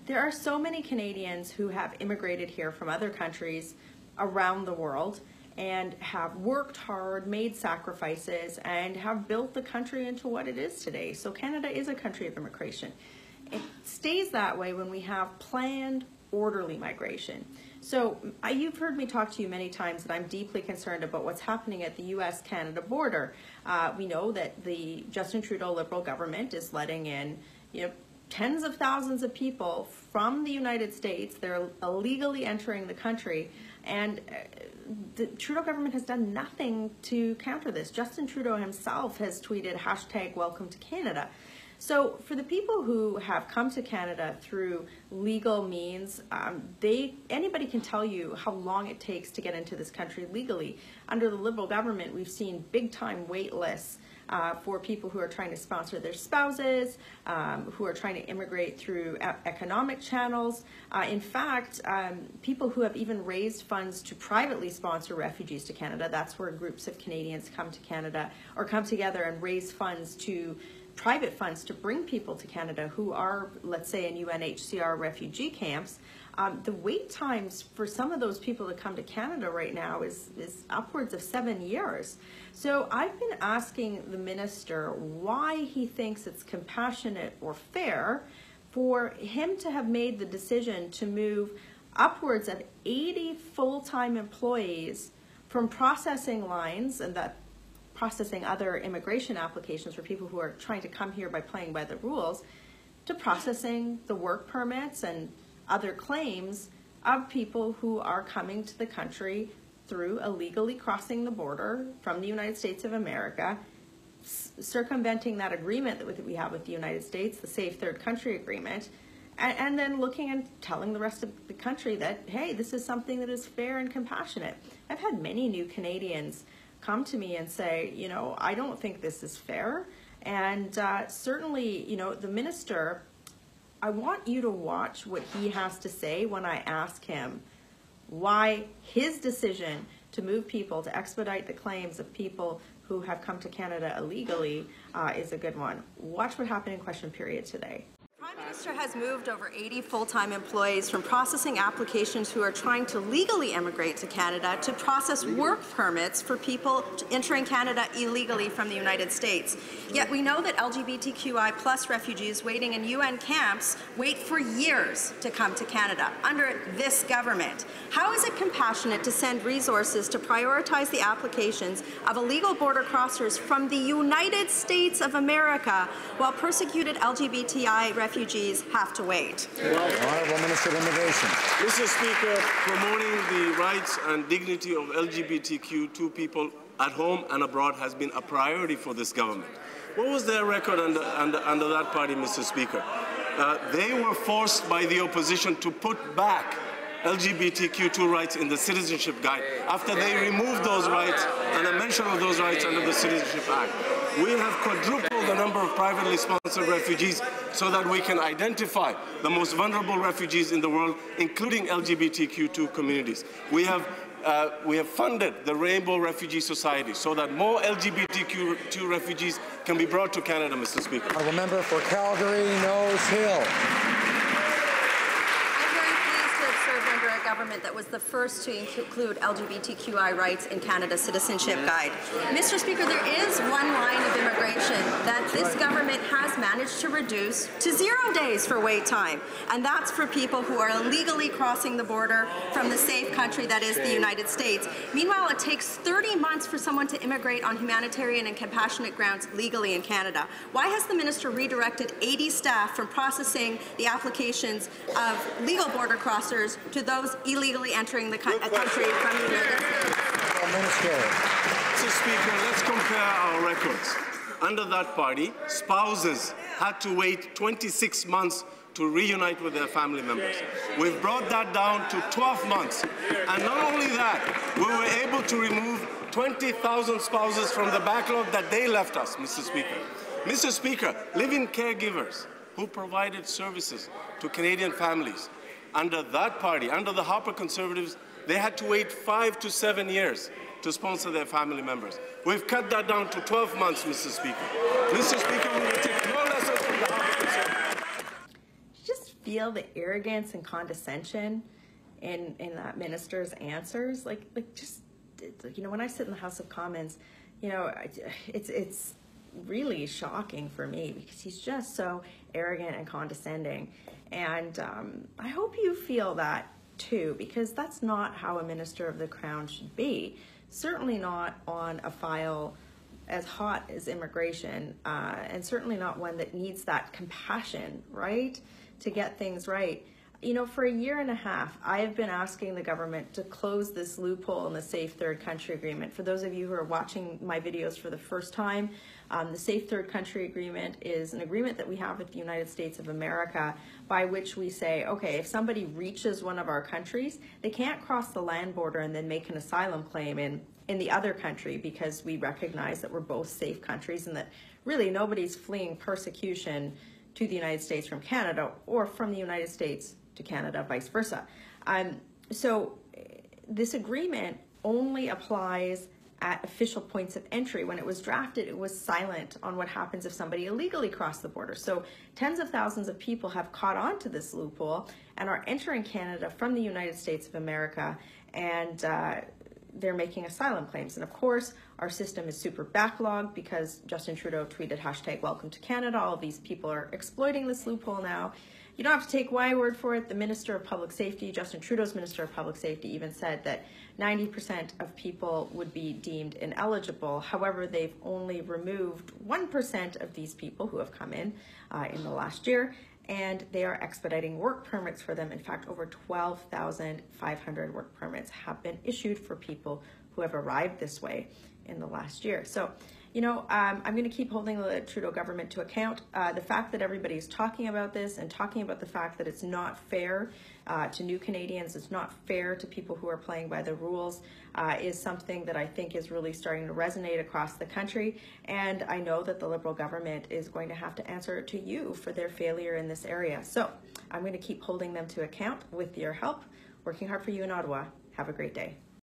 There are so many Canadians who have immigrated here from other countries around the world and have worked hard, made sacrifices, and have built the country into what it is today. So Canada is a country of immigration. It stays that way when we have planned, orderly migration. So you've heard me talk to you many times that I'm deeply concerned about what's happening at the US-Canada border. We know that the Justin Trudeau Liberal government is letting in, tens of thousands of people from the United States. They're illegally entering the country, and the Trudeau government has done nothing to counter this. Justin Trudeau himself has tweeted #WelcomeToCanada. So for the people who have come to Canada through legal means, anybody can tell you how long it takes to get into this country legally. Under the Liberal government, we've seen big time wait lists for people who are trying to sponsor their spouses, who are trying to immigrate through economic channels. In fact, people who have even raised funds to privately sponsor refugees to Canada. That's where groups of Canadians come to Canada or come together and raise funds to private funds to bring people to Canada who are, let's say, in UNHCR refugee camps. The wait times for some of those people to come to Canada right now is upwards of 7 years. So I've been asking the minister why he thinks it's compassionate or fair for him to have made the decision to move upwards of 80 full-time employees from processing lines and that processing other immigration applications for people who are trying to come here by playing by the rules, to processing the work permits and other claims of people who are coming to the country through illegally crossing the border from the United States of America, circumventing that agreement that we have with the United States, the Safe Third Country Agreement, and then looking and telling the rest of the country that, hey, this is something that is fair and compassionate. I've had many new Canadians come to me and say, I don't think this is fair. And certainly, the minister, I want you to watch what he has to say when I ask him why his decision to move people, to expedite the claims of people who have come to Canada illegally is a good one. Watch what happened in question period today. The Prime Minister has moved over 80 full-time employees from processing applications who are trying to legally immigrate to Canada to process work permits for people entering Canada illegally from the United States. Yet we know that LGBTQI plus refugees waiting in UN camps wait for years to come to Canada under this government. How is it compassionate to send resources to prioritize the applications of illegal border crossers from the United States of America while persecuted LGBTI refugees have to wait? Honourable Minister of Immigration. Mr. Speaker, promoting the rights and dignity of LGBTQ2 people at home and abroad has been a priority for this government. What was their record under that party, Mr. Speaker? They were forced by the opposition to put back LGBTQ2 rights in the Citizenship Guide after they removed those rights and a mention of those rights under the Citizenship Act. We have quadrupled the number of privately sponsored refugees so that we can identify the most vulnerable refugees in the world, including LGBTQ2 communities. We have funded the Rainbow Refugee Society so that more LGBTQ2 refugees can be brought to Canada, Mr. Speaker. Honourable member for Calgary, Nose Hill. Government that was the first to include LGBTQI rights in Canada's Citizenship Guide. Mr. Speaker, there is one line of immigration that this government has managed to reduce to 0 days for wait time, and that's for people who are illegally crossing the border from the safe country that is the United States. Meanwhile, it takes 30 months for someone to immigrate on humanitarian and compassionate grounds legally in Canada. Why has the minister redirected 80 staff from processing the applications of legal border crossers to those illegally entering the country from the United States? Mr. Speaker, let's compare our records. Under that party, spouses had to wait 26 months to reunite with their family members. We've brought that down to 12 months. And not only that, we were able to remove 20,000 spouses from the backlog that they left us, Mr. Speaker. Mr. Speaker, live-in caregivers who provided services to Canadian families. Under that party, under the Harper Conservatives, they had to wait 5 to 7 years to sponsor their family members. We've cut that down to 12 months, Mr. Speaker. Mr. Speaker, we will take no lessons from the Harper Conservatives. feel the arrogance and condescension in that minister's answers? Like just, you know, when I sit in the House of Commons, you know, it's really shocking for me because he's just so arrogant and condescending. And I hope you feel that too, because that's not how a minister of the Crown should be. Certainly not on a file as hot as immigration, and certainly not one that needs that compassion, right, to get things right. You know, for a year and a half, I have been asking the government to close this loophole in the Safe Third Country Agreement. For those of you who are watching my videos for the first time, the Safe Third Country Agreement is an agreement that we have with the United States of America by which we say, okay, if somebody reaches one of our countries, they can't cross the land border and then make an asylum claim in the other country, because we recognize that we're both safe countries and that really nobody's fleeing persecution to the United States from Canada or from the United States to Canada, vice versa. So this agreement only applies at official points of entry. When it was drafted, it was silent on what happens if somebody illegally crossed the border. So tens of thousands of people have caught on to this loophole and are entering Canada from the United States of America, and they're making asylum claims. And of course, our system is super backlogged because Justin Trudeau tweeted #Welcome to Canada. All of these people are exploiting this loophole now. You don't have to take my word for it. The Minister of Public Safety, Justin Trudeau's Minister of Public Safety, even said that 90% of people would be deemed ineligible. However, they've only removed 1% of these people who have come in the last year, and they are expediting work permits for them. In fact, over 12,500 work permits have been issued for people who have arrived this way in the last year. So, you know, I'm going to keep holding the Trudeau government to account. The fact that everybody's talking about this and talking about the fact that it's not fair to new Canadians, it's not fair to people who are playing by the rules, is something that I think is really starting to resonate across the country. And I know that the Liberal government is going to have to answer to you for their failure in this area. So I'm going to keep holding them to account with your help, working hard for you in Ottawa. Have a great day.